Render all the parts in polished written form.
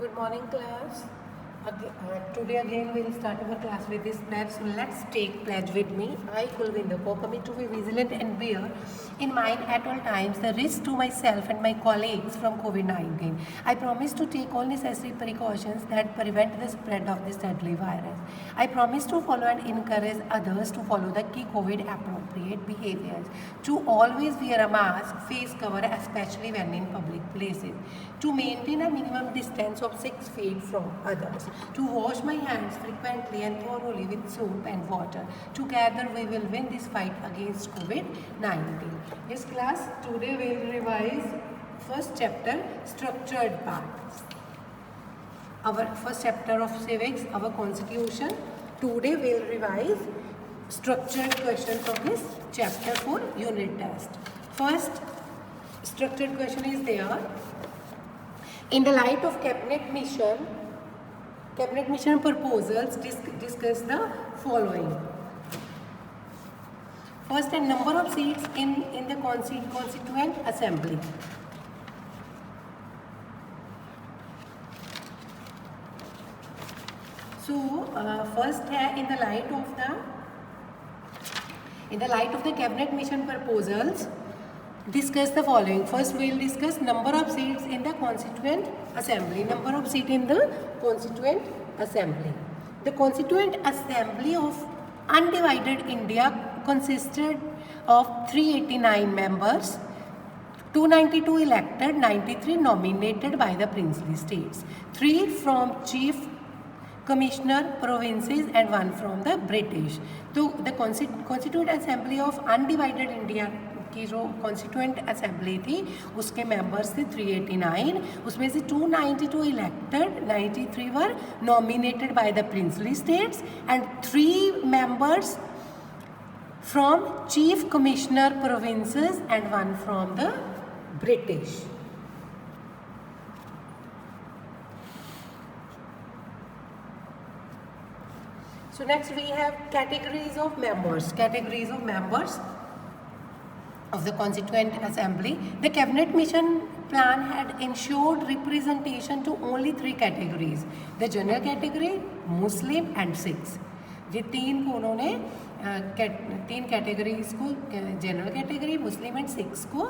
Good morning, class. Today again we'll start our class with this pledge. So let's take pledge with me. I, Kulvinder, commit to be vigilant and bear in mind at all times the risk to myself and my colleagues from COVID-19. I promise to take all necessary precautions that prevent the spread of this deadly virus. I promise to follow and encourage others to follow the key COVID appropriate behaviors, to always wear a mask, face cover, especially when in public places, to maintain a minimum distance of 6 feet from others, to wash my hands frequently and thoroughly with soap and water. Together we will win this fight against COVID-19. Yes, class, today we will revise first chapter, structured part. Our first chapter of civics, our constitution. Today we will revise structured question from this chapter for unit test. First structured question is there. In the light of cabinet mission proposals, discuss the following. First, a number of seats in the Constituent Assembly. So, first in the light of the cabinet mission proposals, discuss the following. First, we will discuss number of seats in the Constituent Assembly. Number of seats in the Constituent Assembly. The Constituent Assembly of Undivided India consisted of 389 members, 292 elected, 93 nominated by the princely states, 3 from Chief Commissioner provinces and 1 from the British. So the Constituent Assembly of Undivided India की जो constituent assembly थी उसके members थे 389, उसमें से 292 elected, 93 were nominated by the princely states and 3 members from chief commissioner provinces and 1 from the British. So next we have categories of members of the Constituent Assembly. The Cabinet Mission Plan had ensured representation to only 3 categories: the General Category, Muslim and Sikhs. ये 3 को उन्होंने 3 categories को, general category, Muslim and Sikhs को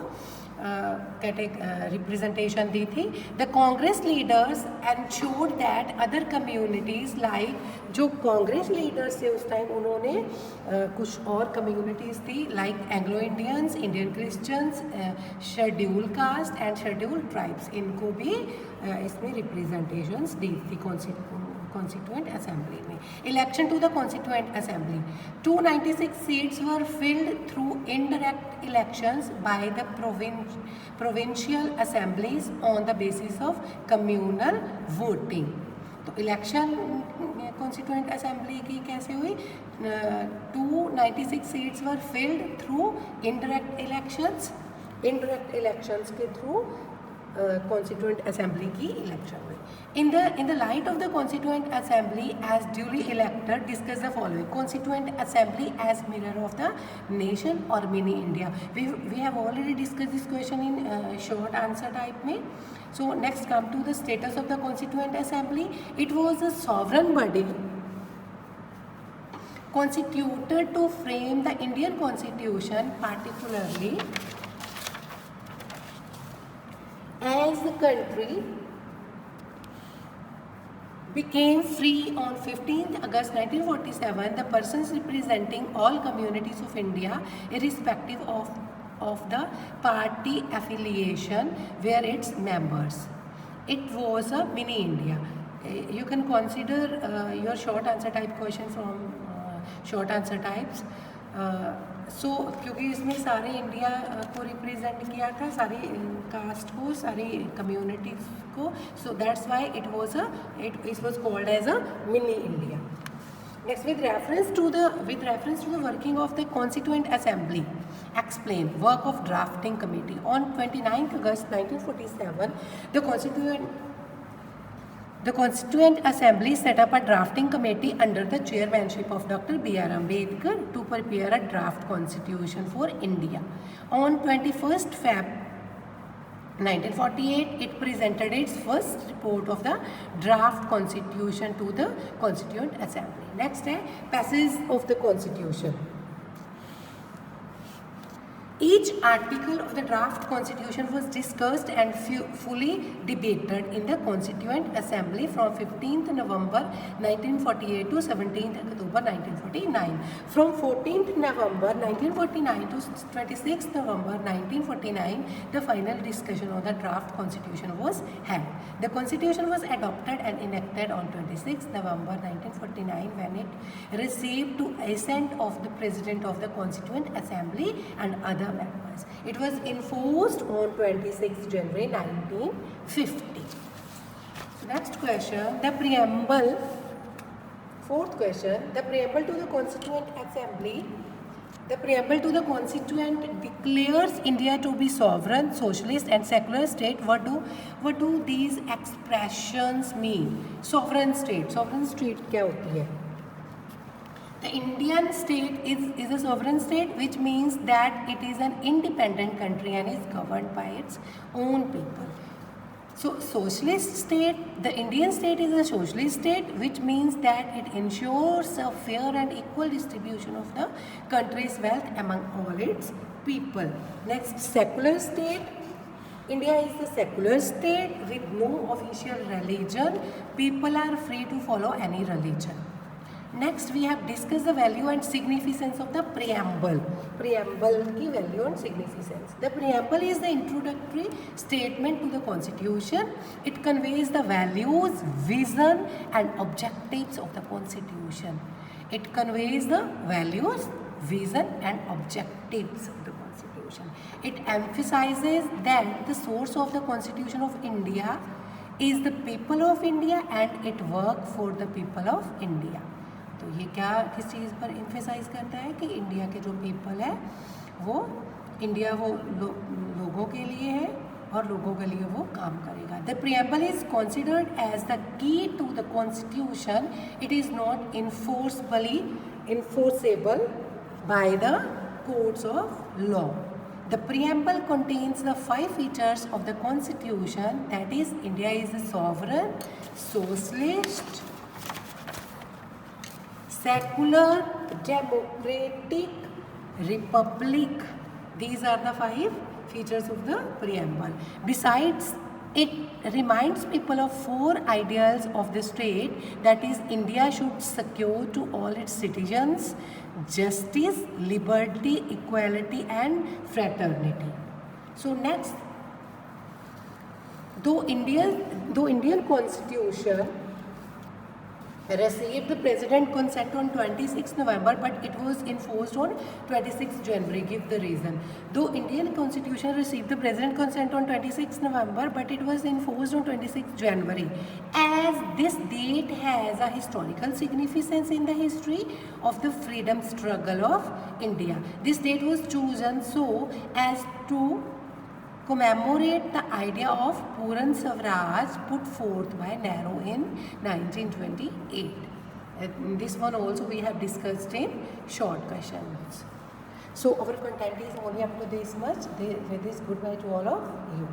representation दी थी. The Congress leaders ensured that other communities like, जो Congress leaders थे उस time उन्होंने कुछ और कम्युनिटीज़ थी like Anglo Indians, Indian Christians, schedule caste and schedule tribes, इनको भी इसमें रिप्रेजेंटेशंस दी थी Constituent Assembly में. Election to the Constituent Assembly. 296 seats were filled through indirect elections by the provincial assemblies on the basis of communal voting. तो election constituent assembly की कैसे हुई? 296 seats were field through indirect elections के through Constituent Assembly की election में. In the light of the Constituent Assembly as duly elected, discuss the following. Constituent Assembly as mirror of the nation or mini India. We have already discussed this question in short answer type में. So next come to the status of the Constituent Assembly. It was a sovereign body constituted to frame the Indian Constitution, particularly as the country became free on 15th August 1947, the persons representing all communities of India, irrespective of the party affiliation, were its members. It was a mini India. You can consider your short answer type question from short answer types. सो क्योंकि इसमें सारे India को represent किया था, सारी cast को, सारी communities को, so that's why it was called as a mini India. Next, with reference to the working of the constituent assembly, explain work of drafting committee. On 29th August 1947, the Constituent Assembly set up a drafting committee under the chairmanship of Dr. B.R. Ambedkar to prepare a draft constitution for India. On 21st Feb 1948, it presented its first report of the draft constitution to the Constituent Assembly. Next है passage of the constitution. Each article of the draft constitution was discussed and fully debated in the Constituent Assembly from 15th November 1948 to 17th October 1949. From 14th November 1949 to 26th November 1949, the final discussion on the draft constitution was held. The constitution was adopted and enacted on 26th November 1949 when it received to assent of the President of the Constituent Assembly and other members. It was enforced on 26 January 1950. Next question, the preamble. Fourth question, the preamble to the Constituent Assembly. The preamble to the Constituent declares India to be sovereign, socialist and secular state. What do these expressions mean? Sovereign state. Sovereign state क्या होती है? The Indian state is a sovereign state, which means that it is an independent country and is governed by its own people. So, socialist state, the Indian state is a socialist state, which means that it ensures a fair and equal distribution of the country's wealth among all its people. Next, secular state. India is a secular state with no official religion. People are free to follow any religion. Next, we have discussed the value and significance of the preamble. Preamble की value and significance. The preamble is the introductory statement to the Constitution. It conveys the values, vision, and objectives of the Constitution. It conveys the values, vision, and objectives of the Constitution. It emphasizes that the source of the Constitution of India is the people of India and it works for the people of India. तो ये क्या किस चीज़ पर emphasise करता है कि India के जो पीपल है वो इंडिया वो लोगों के लिए है और लोगों के लिए वो काम करेगा. The preamble is considered as the key to the constitution. It is not enforceable by the courts of law. The preamble contains the 5 features of the constitution, that is, India is a sovereign, socialist, secular, democratic, republic. These are the 5 features of the preamble. Besides, it reminds people of 4 ideals of the state, that is, India should secure to all its citizens justice, liberty, equality and fraternity. So next, though Indian constitution received the president consent on 26 November, but it was enforced on 26 January. Give the reason. Though Indian constitution received the president consent on 26 November, but it was enforced on 26 January. As this date has a historical significance in the history of the freedom struggle of India. This date was chosen so as to commemorate the idea of Puran Swaraj put forth by Nehru in 1928. This one also we have discussed in short questions. So our content is only up to this much. With this, goodbye to all of you.